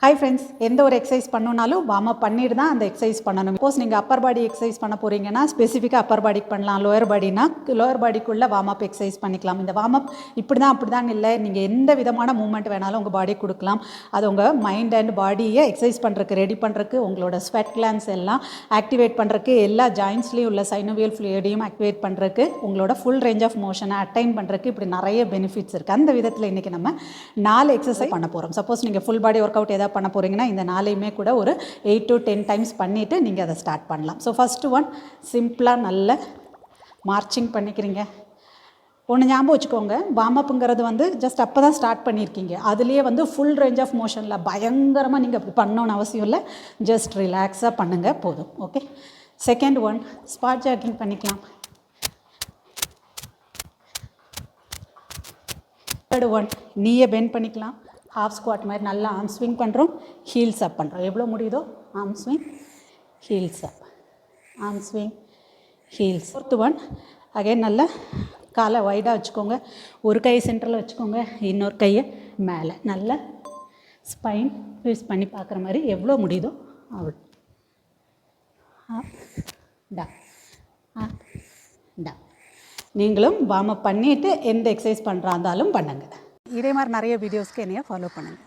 Hi friends, எந்த ஒரு exercise பண்ணணுனாலும் warm up பண்ணிட்டு தான் அந்த எக்ஸசைஸ் பண்ணணும். சப்போஸ் நீங்கள் அப்பர் பாடி எக்ஸசைஸ் பண்ண போகிறீங்கன்னா ஸ்பெசிஃபிக்காக அப்பர் பாடிக்கு பண்ணலாம். லோயர் பாடிக்குள்ளே வார்ம் அப் எக்ஸசைஸ் பண்ணிக்கலாம். இந்த வார்ம் அப் இப்படி தான் இல்லை, நீங்கள் எந்த விதமான மூவ்மெண்ட் வேணாலும் உங்கள் பாடி கொடுக்கலாம். அது உங்கள் மைண்ட் அண்ட் பாடியை எக்ஸசைஸ் பண்ணுறதுக்கு ரெடி பண்ணுறதுக்கு, உங்களோட ஸ்வெட் கிளான்ஸ் எல்லாம் ஆக்டிவேட் பண்ணுறதுக்கு, எல்லா ஜாயின்ஸ்லேயும் உள்ள சைனோவியல் ஃப்ளூயிடையும் ஆக்டிவேட் பண்ணுறதுக்கு, உங்களோட ஃபுல் ரேஞ்ச் ஆஃப் மோஷனை அட்டைன் பண்ணுறதுக்கு இப்படி நிறைய பெனிஃபிட்ஸ் இருக்குது. அந்த விதத்தில் இன்றைக்கி நம்ம 4 எக்ஸசைஸ் பண்ண போகிறோம். சப்போஸ் நீங்கள் ஃபுல் பாடி ஒர்க் அவுட் பண்ண போகிறீங்கன்னா இந்த 4யுமே கூட ஒரு 8 to 10 டைம்ஸ் பண்ணிவிட்டு நீங்கள் அதை ஸ்டார்ட் பண்ணலாம். ஸோ ஃபஸ்ட்டு ஒன் சிம்பிளாக நல்ல மார்ச்சிங் பண்ணிக்கிறீங்க. ஒன்று ஞாபகம் வச்சுக்கோங்க, வார்ம் அப்புங்கிறது ஜஸ்ட் அப்போ தான் ஸ்டார்ட் பண்ணியிருக்கீங்க. அதுலேயே ஃபுல் ரேஞ்ச் ஆஃப் மோஷனில் பயங்கரமாக நீங்கள் அப்படி பண்ணணும்னு அவசியம் இல்லை. ஜஸ்ட் ரிலாக்ஸாக பண்ணுங்கள், போதும். Okay. Second one spot jogging பண்ணிக்கலாம். தேர்ட் ஒன் நீயை பெண்ட் பண்ணிக்கலாம். ஹாஃப் ஸ்குவாட் மாதிரி நல்லா ஆர்ம் ஸ்விங் பண்ணுறோம், ஹீல்ஸ் அப் பண்ணுறோம். எவ்வளோ முடியுதோ arm swing, heels up, arm swing, heels. Fourth one again நல்லா காலை வைடாக வச்சுக்கோங்க. ஒரு கையை சென்டரில் வச்சுக்கோங்க, இன்னொரு கையை மேலே நல்லா ஸ்பைன் யூஸ் பண்ணி பார்க்குற மாதிரி எவ்வளோ முடியுதோ அவ்வளோ. டா நீங்களும் வார்ம் அப் பண்ணிவிட்டு எந்த எக்ஸசைஸ் பண்ணுறா இருந்தாலும் பண்ணுங்கள். இதே மாதிரி நிறைய வீடியோஸ்க்கு என்னைய ஃபாலோ பண்ணுங்கள்.